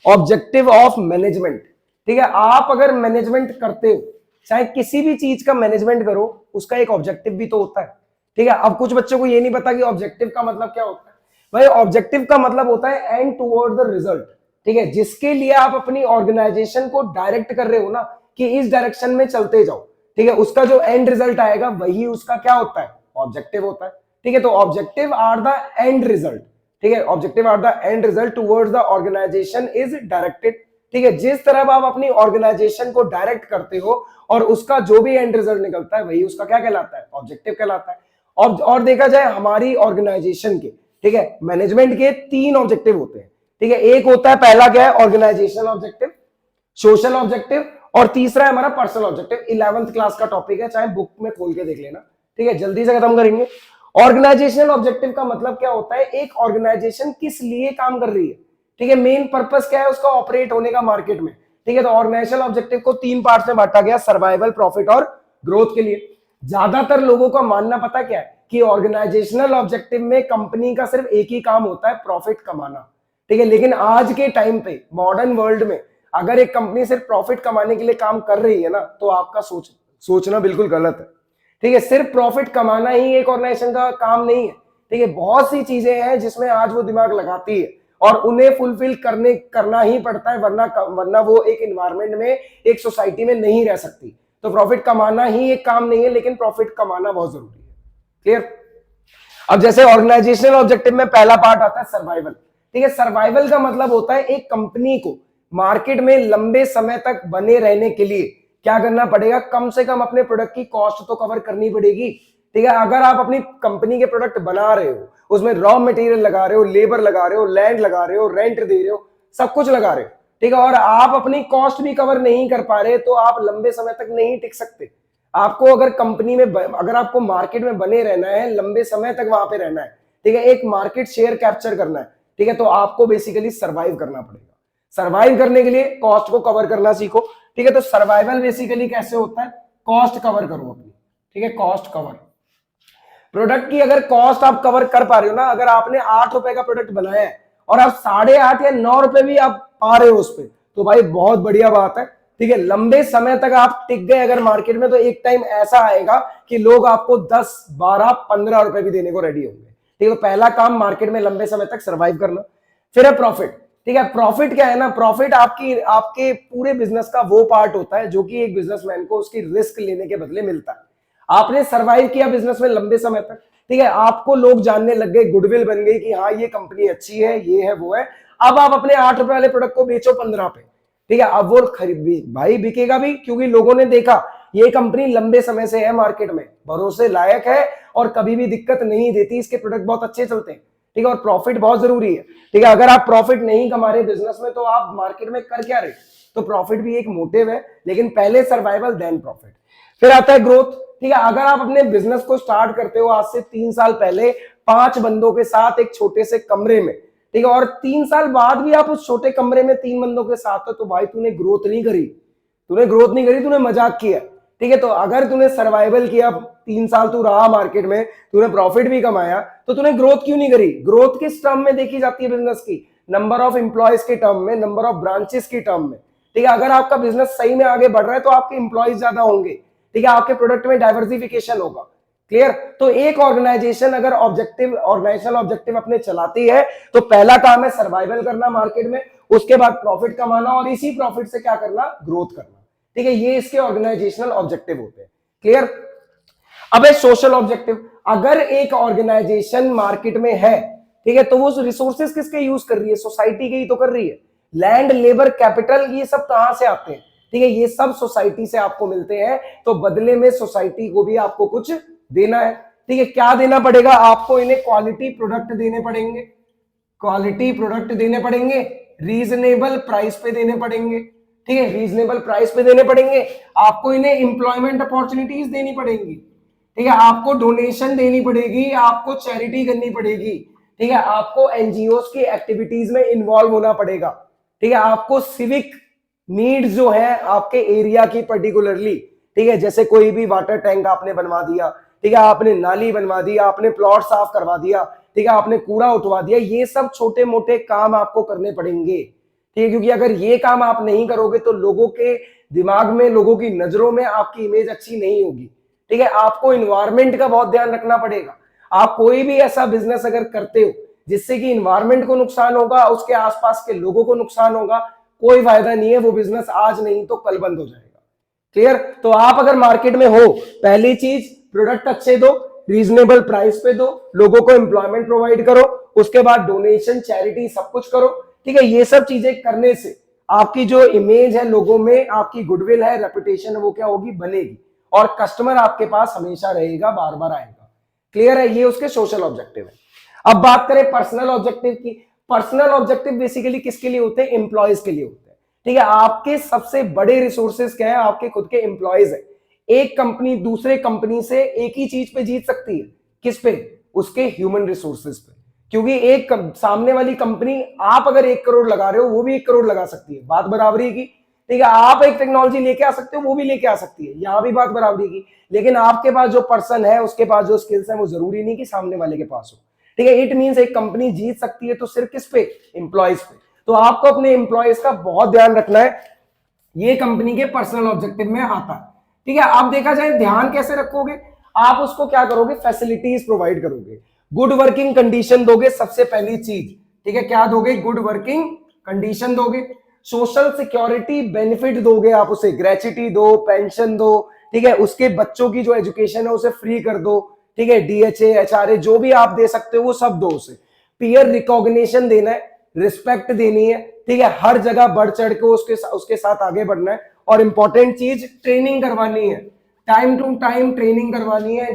Objective of management. ठीक है, आप अगर मैनेजमेंट करते हो, चाहे किसी भी चीज का मैनेजमेंट करो, उसका एक ऑब्जेक्टिव भी तो होता है। ठीक है, अब कुछ बच्चों को ये नहीं पता कि ऑब्जेक्टिव का मतलब क्या होता है। भाई ऑब्जेक्टिव का मतलब होता है एंड टुवर्ड द रिजल्ट। ठीक है, जिसके लिए आप अपनी ऑर्गेनाइजेशन को डायरेक्ट कर रहे हो ना, कि इस डायरेक्शन में चलते जाओ। ठीक है, उसका जो एंड रिजल्ट आएगा वही उसका क्या होता है, ऑब्जेक्टिव होता है। ठीक है, तो objective are the end result. ठीक है, objective are the end result towards the organisation is directed. ठीक है, जिस तरह आप अपनी ऑर्गेनाइजेशन को डायरेक्ट करते हो और उसका जो भी एंड रिजल्ट निकलता है वही उसका क्या कहलाता है, ऑब्जेक्टिव कहलाता है। और देखा जाए हमारी ऑर्गेनाइजेशन के, ठीक है, मैनेजमेंट के 3 ऑब्जेक्टिव होते हैं। ठीक है, एक होता है, पहला क्या है, ऑर्गेनाइजेशनल ऑब्जेक्टिव, सोशल ऑब्जेक्टिव, और तीसरा है हमारा पर्सनल ऑब्जेक्टिव। 11th क्लास का टॉपिक है, चाहे बुक में खोल के देख लेना। ठीक है, जल्दी से खत्म करेंगे। ऑर्गेनाइजेशनल ऑब्जेक्टिव का मतलब क्या होता है, एक ऑर्गेनाइजेशन किस लिए काम कर रही है। ठीक है, मेन पर्पस क्या है उसका, ऑपरेट होने का मार्केट में। ठीक है, तो ऑर्गेनाइजेशनल ऑब्जेक्टिव को 3 पार्ट्स में बांटा गया, सर्वाइवल, प्रॉफिट और ग्रोथ के लिए। ज्यादातर लोगों का मानना पता क्या है कि ऑर्गेनाइजेशनल ऑब्जेक्टिव में कंपनी का सिर्फ एक ही काम होता है, प्रॉफिट कमाना। ठीक है, लेकिन आज के टाइम पे मॉडर्न वर्ल्ड में अगर एक कंपनी सिर्फ प्रॉफिट कमाने के लिए काम कर रही है ना, तो आपका सोचना बिल्कुल गलत है। ठीक है, सिर्फ प्रॉफिट कमाना ही एक ऑर्गेनाइजेशन का काम नहीं है। ठीक है, बहुत सी चीजें हैं जिसमें आज वो दिमाग लगाती है और उन्हें फुलफिल करना ही पड़ता है, वरना वो एक एनवायरमेंट में, एक सोसाइटी में नहीं रह सकती। तो प्रॉफिट कमाना ही एक काम नहीं है, लेकिन प्रॉफिट कमाना बहुत जरूरी है। क्लियर? अब जैसे ऑर्गेनाइजेशनल ऑब्जेक्टिव में पहला पार्ट आता है सर्वाइवल। ठीक है, सर्वाइवल का मतलब होता है एक कंपनी को मार्केट में लंबे समय तक बने रहने के लिए क्या करना पड़ेगा, कम से कम अपने प्रोडक्ट की कॉस्ट तो कवर करनी पड़ेगी। ठीक है, अगर आप अपनी कंपनी के प्रोडक्ट बना रहे हो, उसमें रॉ मटेरियल लगा रहे हो, लेबर लगा रहे हो, लैंड लगा रहे हो, रेंट दे रहे हो, सब कुछ लगा रहे हो, ठीक है, और आप अपनी कॉस्ट भी कवर नहीं कर पा रहे, तो आप लंबे समय तक नहीं टिक सकते। आपको अगर कंपनी में, अगर आपको मार्केट में बने रहना है, लंबे समय तक वहां पे रहना है, ठीक है, एक मार्केट शेयर कैप्चर करना है, ठीक है, तो आपको बेसिकली सर्वाइव करना पड़ेगा। सर्वाइव करने के लिए कॉस्ट को कवर करना सीखो। ठीक है, तो सर्वाइवल बेसिकली कैसे होता है, कॉस्ट कवर करो अपनी। ठीक है, कॉस्ट कवर, प्रोडक्ट की अगर कॉस्ट आप कवर कर पा रहे हो ना, अगर आपने 8 रुपए का प्रोडक्ट बनाया है और आप 8.5 या 9 रुपए भी आप पा रहे हो उस पर, तो भाई बहुत बढ़िया बात है। ठीक है, लंबे समय तक आप टिक गए अगर मार्केट में, तो एक टाइम ऐसा आएगा कि लोग आपको 10, 12, 15 रुपए भी देने को रेडी होंगे। ठीक है, तो पहला काम मार्केट में लंबे समय तक सर्वाइव करना। फिर है प्रॉफिट। ठीक है, प्रॉफिट क्या है ना, प्रॉफिट आपके पूरे बिजनेस का वो पार्ट होता है जो कि एक बिजनेसमैन को उसकी रिस्क लेने के बदले मिलता है। आपने सर्वाइव किया बिजनेस में लंबे समय तक, ठीक है, आपको लोग जानने लग गए, गुडविल बन गई कि हाँ ये कंपनी अच्छी है, ये है वो है। अब आप अपने 8 रुपए वाले प्रोडक्ट को बेचो 15 पे। ठीक है, अब वो भाई बिकेगा भी, क्योंकि लोगों ने देखा ये कंपनी लंबे समय से है मार्केट में, भरोसे लायक है और कभी भी दिक्कत नहीं देती, इसके प्रोडक्ट बहुत अच्छे चलते हैं। ठीक है, और प्रॉफिट बहुत जरूरी है। ठीक है, अगर आप प्रॉफिट नहीं कमा रहे बिजनेस में, तो आप मार्केट में कर क्या रहे? तो प्रॉफिट भी एक मोटिव है, लेकिन पहले सर्वाइवल देन प्रॉफिट। फिर आता है ग्रोथ। ठीक है, अगर आप अपने बिजनेस को स्टार्ट करते हो आज से 3 साल पहले 5 बंदों के साथ एक छोटे से कमरे में, ठीक है, और 3 साल बाद भी आप उस छोटे कमरे में 3 बंदों के साथ हो, तो भाई तूने ग्रोथ नहीं करी, तूने मजाक किया। ठीक है, तो अगर तूने सर्वाइवल किया, 3 साल तू रहा मार्केट में, तूने प्रॉफिट भी कमाया, तो तूने ग्रोथ क्यों नहीं करी? ग्रोथ किस टर्म में देखी जाती है बिजनेस की? नंबर ऑफ एम्प्लॉयज के टर्म में, नंबर ऑफ ब्रांचेस की टर्म में। ठीक है, अगर आपका बिजनेस सही में आगे बढ़ रहा है तो आपके एम्प्लॉयज ज्यादा होंगे। ठीक है, आपके प्रोडक्ट में डाइवर्सिफिकेशन होगा। क्लियर? तो एक ऑर्गेनाइजेशन अगर ऑर्गेनाइजेशनल ऑब्जेक्टिव अपने चलाती है, तो पहला काम है सर्वाइवल करना मार्केट में, उसके बाद प्रॉफिट कमाना और इसी प्रॉफिट से क्या करना? ग्रोथ करना। ठीक है, ये इसके ऑर्गेनाइजेशनल ऑब्जेक्टिव होते हैं। क्लियर? अब है सोशल ऑब्जेक्टिव। अगर एक ऑर्गेनाइजेशन मार्केट में है, ठीक है, तो वो रिसोर्सेज किसके यूज कर रही है? सोसाइटी के ही तो कर रही है। लैंड, लेबर, कैपिटल, ये सब कहां से आते हैं? ठीक है, ये सब सोसाइटी से आपको मिलते हैं, तो बदले में सोसाइटी को भी आपको कुछ देना है। ठीक है, क्या देना पड़ेगा आपको? इन्हें क्वालिटी प्रोडक्ट देने पड़ेंगे, क्वालिटी प्रोडक्ट देने पड़ेंगे, रीजनेबल प्राइस पे देने पड़ेंगे। ठीक है, रीजनेबल प्राइस पे देने पड़ेंगे। आपको इन्हें एम्प्लॉयमेंट अपॉर्चुनिटीज देनी पड़ेंगी। ठीक है, आपको डोनेशन देनी पड़ेगी, आपको चैरिटी करनी पड़ेगी। ठीक है, आपको एनजीओ की एक्टिविटीज में इन्वॉल्व होना पड़ेगा। ठीक है, आपको सिविक नीड्स जो है आपके एरिया की पर्टिकुलरली, ठीक है, जैसे कोई भी वाटर टैंक आपने बनवा दिया, ठीक है, आपने नाली बनवा दी, आपने प्लॉट साफ करवा दिया, ठीक है, आपने कूड़ा उठवा दिया, ये सब छोटे मोटे काम आपको करने पड़ेंगे। ठीक है, क्योंकि अगर ये काम आप नहीं करोगे तो लोगों के दिमाग में, लोगों की नजरों में आपकी इमेज अच्छी नहीं होगी। ठीक है, आपको इन्वायरमेंट का बहुत ध्यान रखना पड़ेगा। आप कोई भी ऐसा बिजनेस अगर करते हो जिससे कि इन्वायरमेंट को नुकसान होगा, उसके आसपास के लोगों को नुकसान होगा, कोई फायदा नहीं है, वो बिजनेस आज नहीं तो कल बंद हो जाएगा। क्लियर? तो आप अगर मार्केट में हो, पहली चीज प्रोडक्ट अच्छे दो, रीजनेबल प्राइस पे दो, लोगों को एम्प्लॉयमेंट प्रोवाइड करो, उसके बाद डोनेशन, चैरिटी सब कुछ करो। ठीक है, ये सब चीजें करने से आपकी जो इमेज है लोगों में, आपकी गुडविल है, रेपुटेशन है, वो क्या होगी? बनेगी, और कस्टमर आपके पास हमेशा रहेगा, बार बार आएगा। क्लियर है? ये उसके सोशल ऑब्जेक्टिव है। अब बात करें पर्सनल ऑब्जेक्टिव की। पर्सनल ऑब्जेक्टिव बेसिकली किसके लिए होते हैं? एम्प्लॉयज के लिए होते हैं। ठीक है, आपके सबसे बड़े रिसोर्सेज क्या है? आपके खुद के एम्प्लॉयज है। एक कंपनी दूसरे कंपनी से एक ही चीज पे जीत सकती है, किस पे? उसके ह्यूमन रिसोर्सेज पे। क्योंकि एक सामने वाली कंपनी, आप अगर 1 करोड़ लगा रहे हो, वो भी 1 करोड़ लगा सकती है, बात बराबरी की। ठीक है, आप एक टेक्नोलॉजी लेके आ सकते हो, वो भी लेके आ सकती है, यहां भी बात बराबरी की। लेकिन आपके पास जो पर्सन है, उसके पास जो स्किल्स है, वो जरूरी नहीं कि सामने वाले के पास हो। ठीक है, इट मींस एक कंपनी जीत सकती है तो सिर्फ किस पे? एम्प्लॉयज पे। तो आपको अपने एम्प्लॉयज का बहुत ध्यान रखना है, ये कंपनी के पर्सनल ऑब्जेक्टिव में आता है। ठीक है, आप देखा जाए ध्यान कैसे रखोगे? आप उसको क्या करोगे? फैसिलिटीज प्रोवाइड करोगे, गुड वर्किंग कंडीशन दोगे, सबसे पहली चीज। ठीक है, क्या दोगे? गुड वर्किंग कंडीशन दोगे, सोशल सिक्योरिटी बेनिफिट दोगे, आप उसे ग्रेच्युटी दो, पेंशन दो। ठीक है, उसके बच्चों की जो एजुकेशन है उसे फ्री कर दो। ठीक है, डीएचए, एचआरए जो भी आप दे सकते हो वो सब दो उसे। पीयर रिकॉग्निशन देना है, रिस्पेक्ट देनी है। ठीक है, हर जगह बढ़ चढ़ के उसके साथ आगे बढ़ना है। और इंपॉर्टेंट चीज, ट्रेनिंग करवानी है, टाइम टू टाइम ट्रेनिंग करवानी है,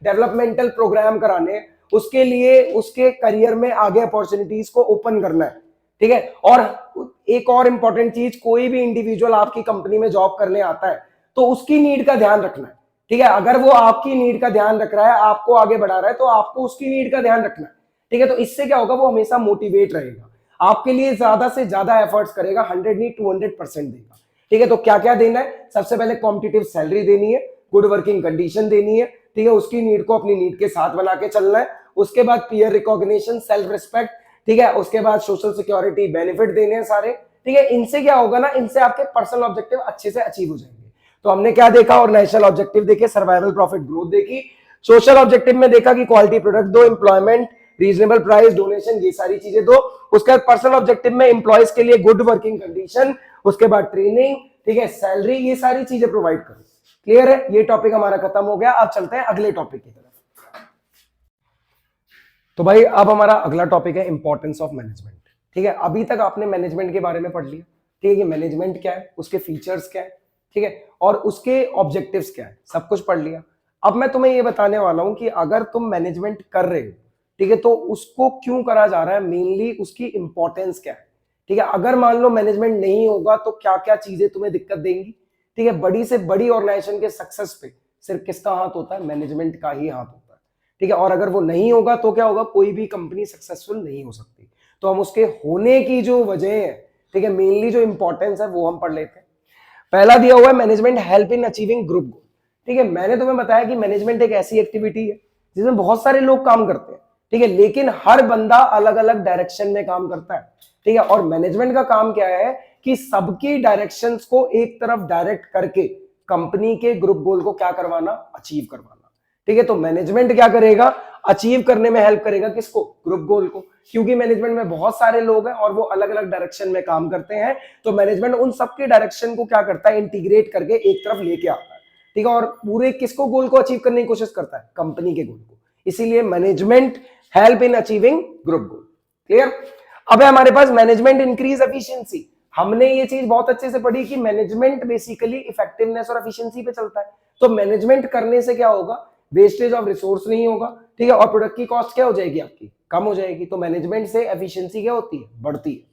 डेवलपमेंटल प्रोग्राम कराने हैं, उसके लिए उसके करियर में आगे अपॉर्चुनिटीज को ओपन करना है। ठीक है, और एक और इंपॉर्टेंट चीज, कोई भी इंडिविजुअल आपकी कंपनी में जॉब करने आता है तो उसकी नीड का ध्यान रखना है। ठीक है, अगर वो आपकी नीड का ध्यान रख रहा है, आपको आगे बढ़ा रहा है, तो आपको उसकी नीड का ध्यान रखना है। ठीक है, तो इससे क्या होगा? वो हमेशा मोटिवेट रहेगा, आपके लिए ज्यादा से ज्यादा एफर्ट्स करेगा, 100 नहीं 200% देगा। ठीक है, तो क्या क्या देना है? सबसे पहले कॉम्पिटिटिव सैलरी देनी है, गुड वर्किंग कंडीशन देनी है। ठीक है, उसकी नीड को अपनी नीड के साथ बना के चलना है। उसके बाद पीयर रिकॉग्निशन, सेल्फ रिस्पेक्ट। ठीक है, उसके बाद सोशल सिक्योरिटी बेनिफिट देने हैं सारे। ठीक है, इनसे क्या होगा ना, इनसे आपके पर्सनल ऑब्जेक्टिव अच्छे से अचीव हो जाएंगे। तो हमने क्या देखा? ऑर्गेनाइजेशनल ऑब्जेक्टिव देखे, सर्वाइवल, प्रॉफिट, ग्रोथ देखी। सोशल ऑब्जेक्टिव में देखा कि क्वालिटी प्रोडक्ट दो, एम्प्लॉयमेंट, रीजनेबल प्राइस, डोनेशन, ये सारी चीजें दो। उसके बाद पर्सनल ऑब्जेक्टिव में एम्प्लॉयज के लिए गुड वर्किंग कंडीशन, उसके बाद ट्रेनिंग, ठीक है, सैलरी, ये सारी चीजें प्रोवाइड करो। क्लियर है? ये टॉपिक हमारा खत्म हो गया। अब चलते हैं अगले टॉपिक की तरफ। तो भाई अब हमारा अगला टॉपिक है इंपॉर्टेंस ऑफ मैनेजमेंट। ठीक है, अभी तक आपने मैनेजमेंट के बारे में पढ़ लिया। ठीक है, कि मैनेजमेंट क्या है, उसके फीचर्स क्या है, ठीक है, और उसके ऑब्जेक्टिव्स क्या है, सब कुछ पढ़ लिया। अब मैं तुम्हें ये बताने वाला हूं कि अगर तुम मैनेजमेंट कर रहे हो, ठीक है, तो उसको क्यों करा जा रहा है, मेनली उसकी इंपॉर्टेंस क्या है। ठीक है, अगर मान लो मैनेजमेंट नहीं होगा तो क्या क्या चीजें तुम्हें दिक्कत देंगी। ठीक है, बड़ी से बड़ी ऑर्गेनाइजेशन के सक्सेस पे सिर्फ किसका हाथ होता है? मैनेजमेंट का ही हाथ होता है। ठीक है, और अगर वो नहीं होगा तो क्या होगा? कोई भी कंपनी सक्सेसफुल नहीं हो सकती। तो हम उसके होने की जो वजह है, ठीक है, मेनली जो इंपॉर्टेंस है वो हम पढ़ लेते हैं। पहला दिया हुआ है management help in achieving group गोल। ठीक है, मैंने तुम्हें बताया कि मैनेजमेंट एक ऐसी एक्टिविटी है जिसमें बहुत सारे लोग काम करते हैं। ठीक है, लेकिन हर बंदा अलग अलग डायरेक्शन में काम करता है। ठीक है, और मैनेजमेंट का काम क्या है कि सबकी डायरेक्शंस को एक तरफ डायरेक्ट करके कंपनी के ग्रुप गोल को क्या करवाना? अचीव करवाना। ठीक है, तो मैनेजमेंट क्या करेगा? अचीव करने में हेल्प करेगा, किसको? ग्रुप गोल को। क्योंकि मैनेजमेंट में बहुत सारे लोग हैं और वो अलग अलग डायरेक्शन में काम करते हैं, तो मैनेजमेंट उन सबके डायरेक्शन को क्या करता है? इंटीग्रेट करके एक तरफ लेके आता है। ठीक है, और पूरे किसको गोल को अचीव करने की कोशिश करता है, कंपनी के गोल को। इसीलिए management help in achieving group goal. Clear. अब है हमारे पास मैनेजमेंट इंक्रीज एफिशिएंसी। हमने ये चीज बहुत अच्छे से पढ़ी कि मैनेजमेंट बेसिकली इफेक्टिवनेस और एफिशिएंसी पे चलता है। तो मैनेजमेंट करने से क्या होगा, वेस्टेज ऑफ रिसोर्स नहीं होगा, ठीक है, और प्रोडक्ट की कॉस्ट क्या हो जाएगी, आपकी कम हो जाएगी। तो मैनेजमेंट से एफिशिएंसी क्या होती है, बढ़ती है।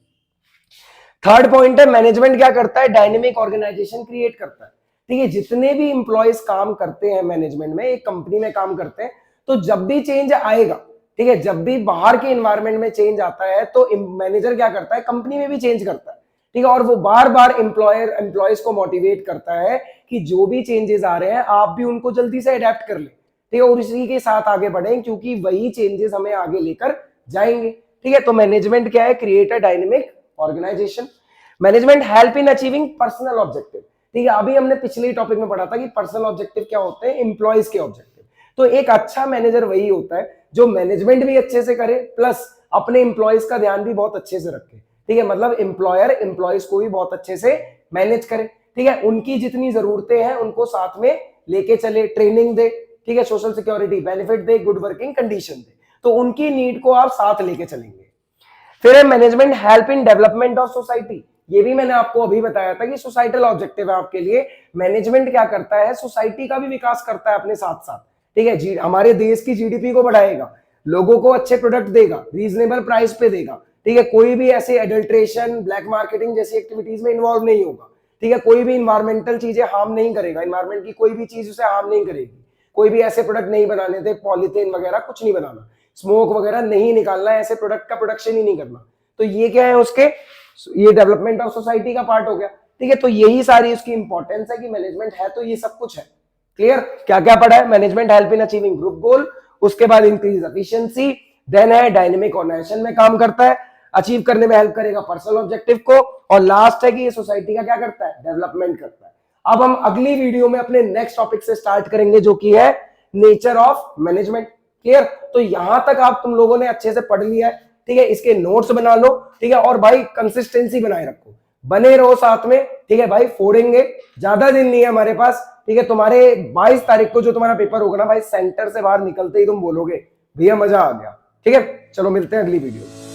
थर्ड पॉइंट है, मैनेजमेंट क्या करता है, डायनेमिक ऑर्गेनाइजेशन क्रिएट करता है। ठीक है, जितने भी इंप्लॉयज काम करते हैं मैनेजमेंट में, एक कंपनी में काम करते हैं, तो जब भी चेंज आएगा, ठीक है, जब भी बाहर के एनवायरनमेंट में चेंज आता है, तो मैनेजर क्या करता है, कंपनी में भी चेंज करता है। ठीक है, और वो बार बार एम्प्लॉयज को मोटिवेट करता है कि जो भी चेंजेस आ रहे हैं आप भी उनको जल्दी से अडेप्ट कर ले, ठीक है, और इसी के साथ आगे बढ़ें, क्योंकि वही चेंजेस हमें आगे लेकर जाएंगे। ठीक है, तो मैनेजमेंट क्या है, create a dynamic organisation. Management help in achieving personal objective. ठीक है, अभी हमने पिछले टॉपिक में पढ़ा था कि पर्सनल ऑब्जेक्टिव क्या होते हैं, एम्प्लॉयज के ऑब्जेक्टिव। तो एक अच्छा मैनेजर वही होता है जो मैनेजमेंट भी अच्छे से करे, प्लस अपने एम्प्लॉयज का ध्यान भी बहुत अच्छे से रखे। ठीक है, मतलब एम्प्लॉयर एम्प्लॉयज को भी बहुत अच्छे से मैनेज करे। ठीक है, उनकी जितनी जरूरतें हैं उनको साथ में लेके चले, ट्रेनिंग दे, ठीक है, सोशल सिक्योरिटी बेनिफिट दे, गुड वर्किंग कंडीशन दे, तो उनकी नीड को आप साथ लेके चलेंगे। फिर है management help in development of society. ये भी मैंने आपको अभी बताया था कि सोसाइटल ऑब्जेक्टिव है आपके लिए। मैनेजमेंट क्या करता है, सोसाइटी का भी विकास करता है अपने साथ साथ। ठीक है, हमारे देश की जीडीपी को बढ़ाएगा, लोगों को अच्छे प्रोडक्ट देगा, रीजनेबल प्राइस पे देगा। ठीक है, कोई भी ऐसे एडल्ट्रेशन, ब्लैक मार्केटिंग जैसी एक्टिविटीज में इन्वॉल्व नहीं होगा। ठीक है, कोई भी इन्वायरमेंटल चीजें हार्म नहीं करेगा, इन्वायरमेंट की कोई भी चीज उसे हार्म नहीं करेगी। कोई भी ऐसे प्रोडक्ट नहीं बनाने थे, पॉलीथीन वगैरह कुछ नहीं बनाना, स्मोक वगैरह नहीं निकालना, ऐसे प्रोडक्ट का प्रोडक्शन ही नहीं करना। तो ये क्या है उसके, ये डेवलपमेंट ऑफ सोसाइटी का पार्ट हो गया। ठीक है, तो यही सारी उसकी इंपॉर्टेंस है कि मैनेजमेंट है तो ये सब कुछ है। क्लियर, क्या क्या पढ़ा है, management help in achieving group गोल, उसके बाद इंक्रीज एफिशिएंसी, देन है डायनेमिक ऑर्गेनाइजेशन में काम करता है, अचीव करने में हेल्प करेगा पर्सनल ऑब्जेक्टिव को, और लास्ट है कि ये सोसाइटी का क्या करता है, डेवलपमेंट करता है। अब हम अगली वीडियो में अपने नेक्स्ट टॉपिक से स्टार्ट करेंगे जो कि है नेचर ऑफ मैनेजमेंट। क्लियर, तो यहां तक आप तुम लोगों ने अच्छे से पढ़ लिया है। ठीक है, इसके नोट्स बना लो, ठीक है, और भाई कंसिस्टेंसी बनाए रखो, बने रहो साथ में। ठीक है भाई, फोड़ेंगे, ज्यादा दिन नहीं है हमारे पास। ठीक है, तुम्हारे 22 तारीख को जो तुम्हारा पेपर होगा ना भाई, सेंटर से बाहर निकलते ही तुम बोलोगे भैया मजा आ गया। ठीक है, चलो मिलते हैं अगली वीडियो।